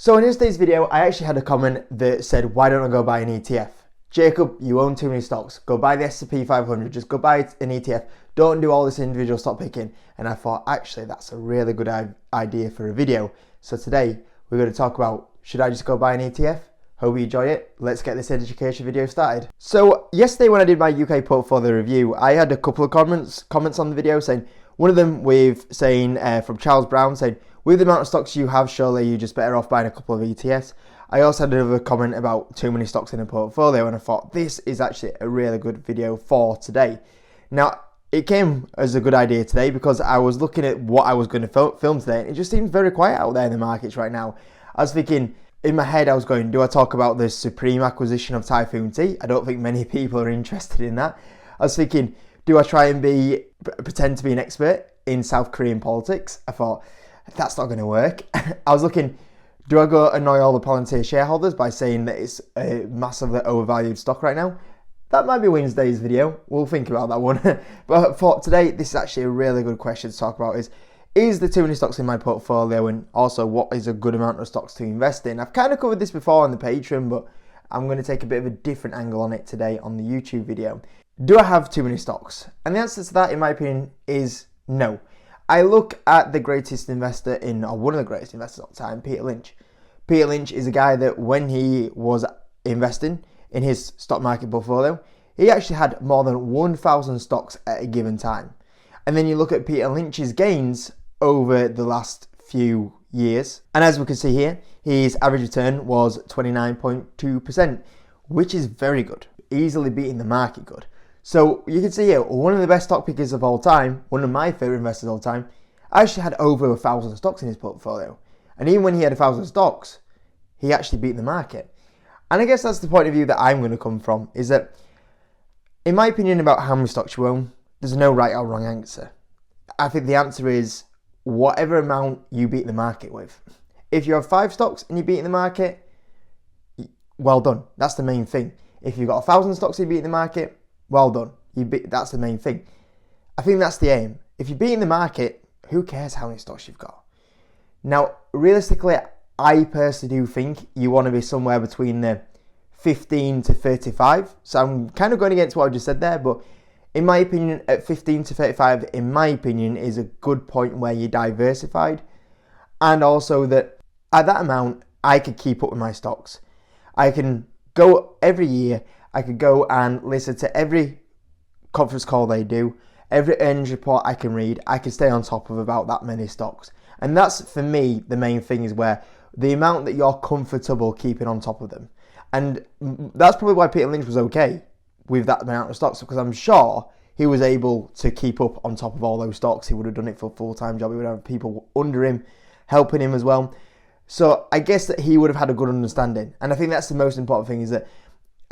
So in yesterday's video, I actually had a comment that said, why don't I go buy an ETF? Jacob, you own too many stocks. Go buy the S&P 500. Just go buy an ETF. Don't do all this individual stock picking. And I thought, actually, that's a really good idea for a video. So today, we're going to talk about, should I just go buy an ETF? Hope you enjoy it. Let's get this education video started. So yesterday when I did my UK portfolio review, I had a couple of comments on the video saying, one of them from Charles Brown saying, with the amount of stocks you have, surely you're just better off buying a couple of ETFs. I also had another comment about too many stocks in a portfolio, and I thought this is actually a really good video for today. Now, it came as a good idea today because I was looking at what I was going to film today, and it just seems very quiet out there in the markets right now. I was thinking, in my head, I was going, do I talk about the Supreme acquisition of Typhoon Tea? I don't think many people are interested in that. I was thinking, do I try and pretend to be an expert in South Korean politics? I thought, that's not going to work. I was looking, do I go annoy all the Palantir shareholders by saying that it's a massively overvalued stock right now? That might be Wednesday's video. We'll think about that one. But for today, this is actually a really good question to talk about is there too many stocks in my portfolio, and also what is a good amount of stocks to invest in? I've kind of covered this before on the Patreon, but I'm going to take a bit of a different angle on it today on the YouTube video. Do I have too many stocks? And the answer to that, in my opinion, is no. I look at the greatest investor or one of the greatest investors of all time, Peter Lynch. Peter Lynch is a guy that when he was investing in his stock market portfolio, he actually had more than 1,000 stocks at a given time. And then you look at Peter Lynch's gains over the last few years. And as we can see here, his average return was 29.2%, which is very good, easily beating the market good. So you can see here, one of the best stock pickers of all time, one of my favorite investors of all time, actually had over 1,000 stocks in his portfolio. And even when he had 1,000 stocks, he actually beat the market. And I guess that's the point of view that I'm going to come from, is that, in my opinion about how many stocks you own, there's no right or wrong answer. I think the answer is whatever amount you beat the market with. If you have 5 stocks and you beat the market, well done. That's the main thing. If you've got 1,000 stocks and you beat the market, well done. That's the main thing. I think that's the aim. If you're beating the market, who cares how many stocks you've got? Now, realistically, I personally do think you want to be somewhere between the 15 to 35. So I'm kind of going against what I just said there, but in my opinion, at 15 to 35, in my opinion, is a good point where you're diversified. And also that at that amount, I could keep up with my stocks. I can go every year, I could go and listen to every conference call they do, every earnings report I can read, I can stay on top of about that many stocks. And that's, for me, the main thing is where the amount that you're comfortable keeping on top of them. And that's probably why Peter Lynch was okay with that amount of stocks, because I'm sure he was able to keep up on top of all those stocks. He would have done it for a full-time job. He would have people under him, helping him as well. So I guess that he would have had a good understanding. And I think that's the most important thing, is that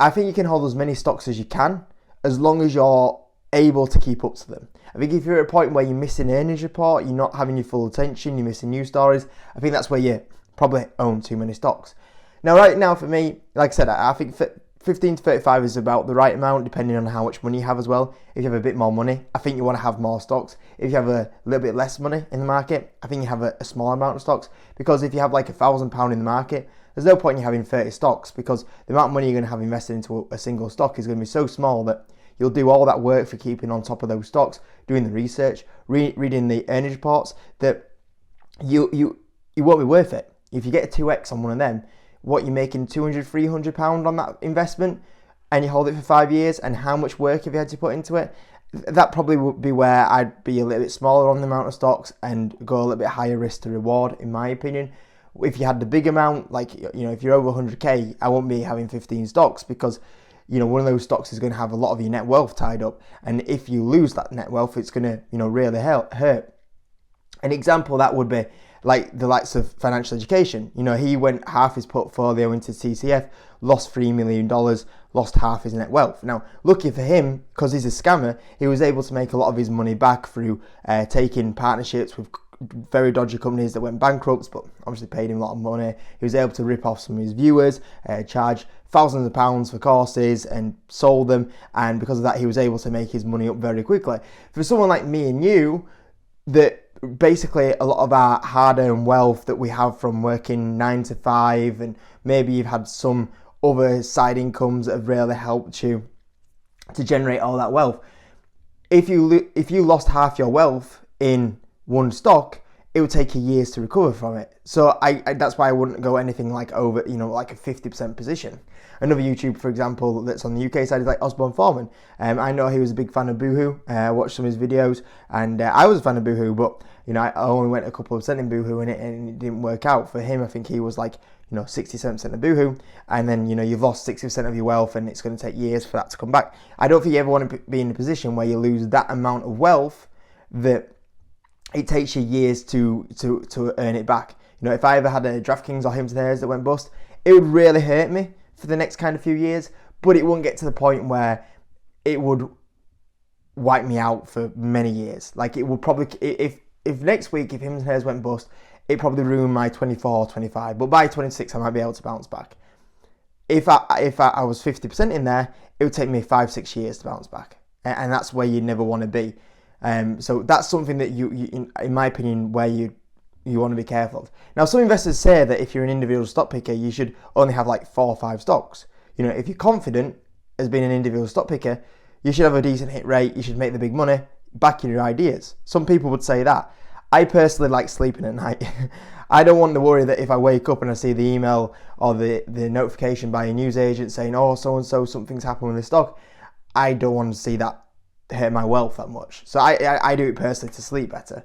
I think you can hold as many stocks as you can, as long as you're able to keep up to them. I think if you're at a point where you're missing an earnings report, you're not having your full attention, you're missing news stories, I think that's where you probably own too many stocks. Now, right now for me, like I said, I think 15 to 35 is about the right amount, depending on how much money you have as well. If you have a bit more money, I think you want to have more stocks. If you have a little bit less money in the market, I think you have a small amount of stocks. Because if you have like £1,000 in the market, there's no point in you having 30 stocks, because the amount of money you're going to have invested into a single stock is going to be so small that you'll do all that work for keeping on top of those stocks, doing the research, reading the earnings reports, that you won't be worth it. If you get a 2x on one of them, what you're making £200, £300 on that investment, and you hold it for 5 years, and how much work have you had to put into it? That probably would be where I'd be a little bit smaller on the amount of stocks and go a little bit higher risk to reward, in my opinion. If you had the big amount, like, if you're over 100k, I won't be having 15 stocks, because one of those stocks is going to have a lot of your net wealth tied up, and if you lose that net wealth, it's going to really hurt. An example of that would be like the likes of financial education. He went half his portfolio into TCF, lost $3 million, lost half his net wealth. Now, lucky for him, because he's a scammer, he was able to make a lot of his money back through taking partnerships with very dodgy companies that went bankrupt, but obviously paid him a lot of money. He was able to rip off some of his viewers, charge thousands of pounds for courses, and sold them. And because of that, he was able to make his money up very quickly. For someone like me and you, that basically a lot of our hard-earned wealth that we have from working 9 to 5, and maybe you've had some other side incomes that have really helped you to generate all that wealth. If you lost half your wealth in one stock, it would take you years to recover from it. So I that's why I wouldn't go anything like over, like a 50% position. Another YouTuber, for example, that's on the UK side is like Osborne Foreman. I know he was a big fan of Boohoo. I watched some of his videos, and I was a fan of Boohoo, but I only went a couple of % in Boohoo, and it didn't work out for him. I think he was like 67% of Boohoo, and then you've lost 60% of your wealth, and it's going to take years for that to come back. I don't think you ever want to be in a position where you lose that amount of wealth that it takes you years to earn it back. If I ever had a DraftKings or Hampton Heirs that went bust, it would really hurt me for the next kind of few years, but it wouldn't get to the point where it would wipe me out for many years. Like, it would probably, if next week, if Hampton Heirs went bust, it probably ruined my 24 or 25, but by 26 I might be able to bounce back. If I was 50% in there, it would take me 5-6 years to bounce back, and that's where you never want to be. So that's something that you in my opinion, where you want to be careful of. Now, some investors say that if you're an individual stock picker, you should only have like 4 or 5 stocks. If you're confident as being an individual stock picker, you should have a decent hit rate, you should make the big money, backing your ideas. Some people would say that. I personally like sleeping at night. I don't want the worry that if I wake up and I see the email or the notification by a news agent saying, oh, so-and-so, something's happened with the stock, I don't want to see that hurt my wealth that much. So I do it personally to sleep better.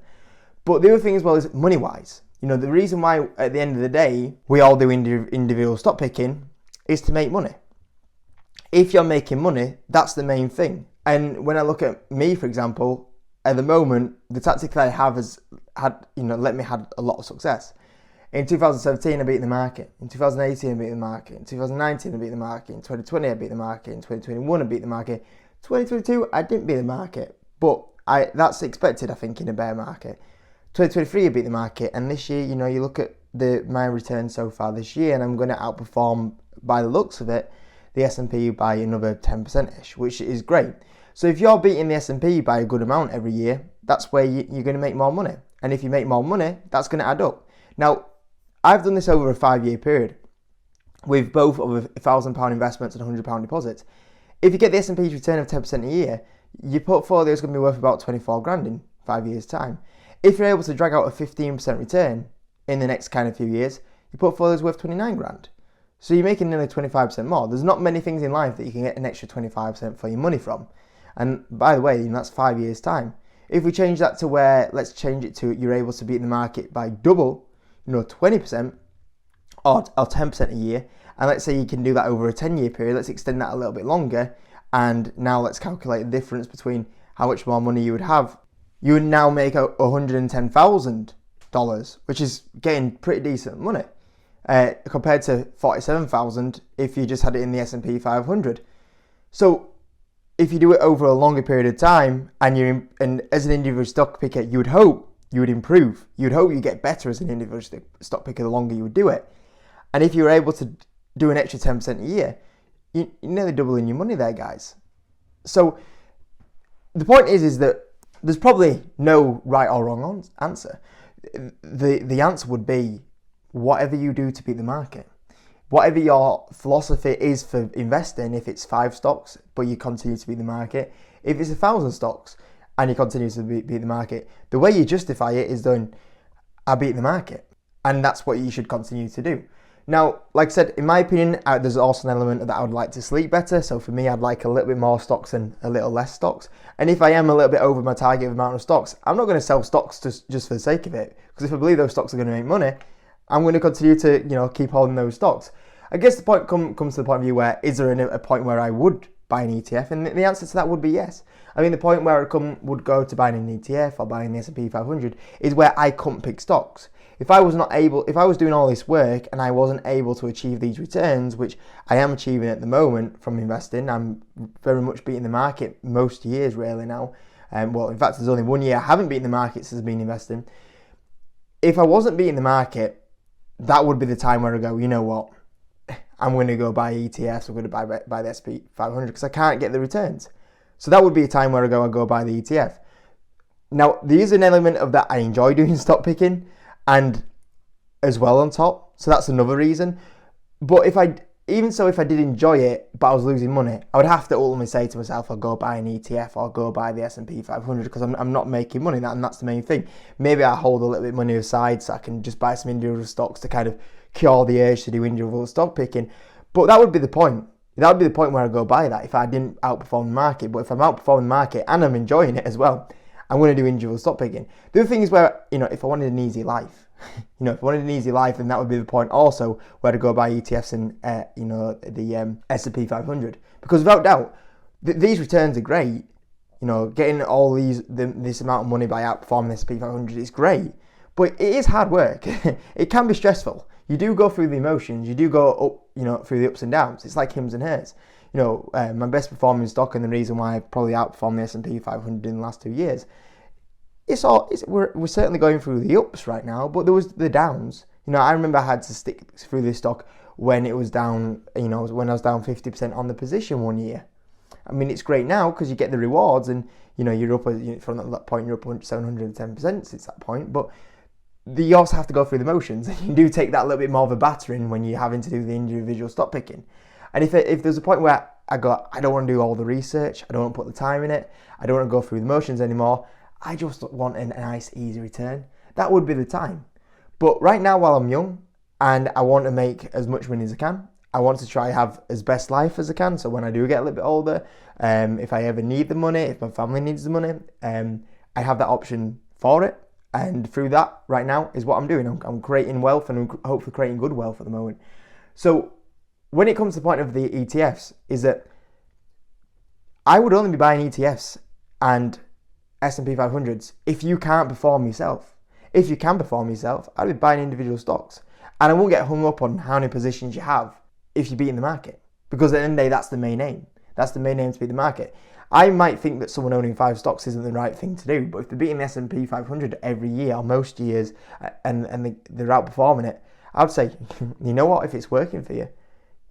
But the other thing as well is money-wise. The reason why at the end of the day we all do individual stock picking is to make money. If you're making money, that's the main thing. And when I look at me, for example, at the moment, the tactic that I have has let me have a lot of success. In 2017, I beat the market. In 2018, I beat the market. In 2019, I beat the market. In 2020, I beat the market. In 2021, I beat the market. 2022, I didn't beat the market, but that's expected, I think, in a bear market. 2023, I beat the market, and this year, you look at my return so far this year, and I'm going to outperform, by the looks of it, the S&P by another 10%-ish, which is great. So if you're beating the S&P by a good amount every year, that's where you're going to make more money. And if you make more money, that's going to add up. Now, I've done this over a 5-year period with both of £1,000 investments and £100 deposits. If you get the S&P's return of 10% a year, your portfolio is going to be worth about 24 grand in 5 years' time. If you're able to drag out a 15% return in the next kind of few years, your portfolio is worth 29 grand. So you're making nearly 25% more. There's not many things in life that you can get an extra 25% for your money from. And by the way, that's 5 years' time. If we change that to where, let's change it to you're able to beat the market by double, 20% or 10% a year, and let's say you can do that over a 10-year period, let's extend that a little bit longer, and now let's calculate the difference between how much more money you would have. You would now make $110,000, which is getting pretty decent money, compared to $47,000 if you just had it in the S&P 500. So if you do it over a longer period of time, and as an individual stock picker, you would hope you would improve. You'd hope you get better as an individual stock picker the longer you would do it. And if you were able to do an extra 10% a year, you're nearly doubling your money there, guys. So the point is that there's probably no right or wrong answer. The answer would be whatever you do to beat the market. Whatever your philosophy is for investing, if it's 5 stocks, but you continue to beat the market, if it's 1,000 stocks and you continue to beat the market, the way you justify it is doing, I beat the market. And that's what you should continue to do. Now, like I said, in my opinion, there's also an element that I would like to sleep better. So for me, I'd like a little bit more stocks and a little less stocks. And if I am a little bit over my target amount of stocks, I'm not going to sell stocks just for the sake of it. Because if I believe those stocks are going to make money, I'm going to continue to keep holding those stocks. I guess the point comes to the point of view where, is there a point where I would buy an ETF? And the answer to that would be yes. I mean, the point where I would go to buying an ETF or buying the S&P 500 is where I couldn't pick stocks. If I was doing all this work and I wasn't able to achieve these returns, which I am achieving at the moment from investing, I'm very much beating the market most years really now. Well, in fact, there's only 1 year I haven't beaten the market since I've been investing. If I wasn't beating the market, that would be the time where I go, you know what? I'm going to go buy ETFs, I'm going to buy the S&P 500 because I can't get the returns. So that would be a time where I go buy the ETF. Now, there is an element of that I enjoy doing stock picking, and as well on top, so that's another reason. But if I did enjoy it, but I was losing money, I would have to ultimately say to myself, I'll go buy an ETF or go buy the S&P 500 because I'm not making money, and that's the main thing. Maybe I hold a little bit of money aside so I can just buy some individual stocks to kind of cure the urge to do individual stock picking. But that would be the point. That would be the point where I go buy that if I didn't outperform the market. But if I'm outperforming the market and I'm enjoying it as well, I'm going to do individual stock picking. The other thing is where, if I wanted an easy life, if I wanted an easy life, then that would be the point also where to go buy ETFs and, the S&P 500. Because without doubt, these returns are great. Getting all this amount of money by outperforming the S&P 500 is great. But it is hard work. It can be stressful. You do go through the emotions. You do go up, through the ups and downs. It's like hims and hers. My best performing stock, and the reason why I've probably outperformed the S&P 500 in the last 2 years, we're certainly going through the ups right now, but there was the downs. I remember I had to stick through this stock when it was down, when I was down 50% on the position one year. I mean, it's great now because you get the rewards, and you're up from that point, you're up 710% since that point. But you also have to go through the motions. You do take that little bit more of a battering when you're having to do the individual stock picking. And if there's a point where I don't want to do all the research, I don't want to put the time in it, I don't want to go through the motions anymore, I just want a nice, easy return, that would be the time. But right now, while I'm young and I want to make as much money as I can, I want to try have as best life as I can. So when I do get a little bit older, if I ever need the money, if my family needs the money, I have that option for it. And through that, right now, is what I'm doing. I'm creating wealth, and I'm hopefully creating good wealth at the moment. So when it comes to the point of the ETFs, is that I would only be buying ETFs and S&P 500s if you can't perform yourself. If you can perform yourself, I'd be buying individual stocks. And I won't get hung up on how many positions you have if you're beating the market. Because at the end of the day, that's the main aim. That's the main aim, to beat the market. I might think that someone owning 5 stocks isn't the right thing to do, but if they're beating the S&P 500 every year, or most years, and they're outperforming it, I would say, you know what, if it's working for you,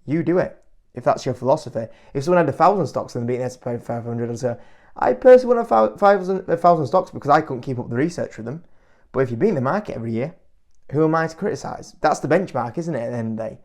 you do it. If that's your philosophy. If someone had 1,000 stocks and they're beating the S&P 500, I'd say, I personally want 1,000 stocks because I couldn't keep up the research with them. But if you're beating the market every year, who am I to criticise? That's the benchmark, isn't it, at the end of the day?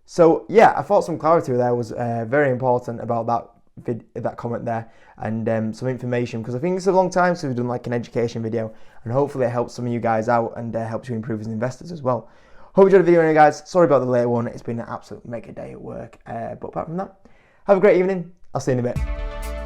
So yeah, I thought some clarity there was very important about that comment there, and some information, because I think it's a long time since we've done like an education video, and hopefully it helps some of you guys out and helps you improve as investors as well. Hope you enjoyed the video, guys. Sorry about the late one. It's been an absolute mega day at work. But apart from that, have a great evening. I'll see you in a bit.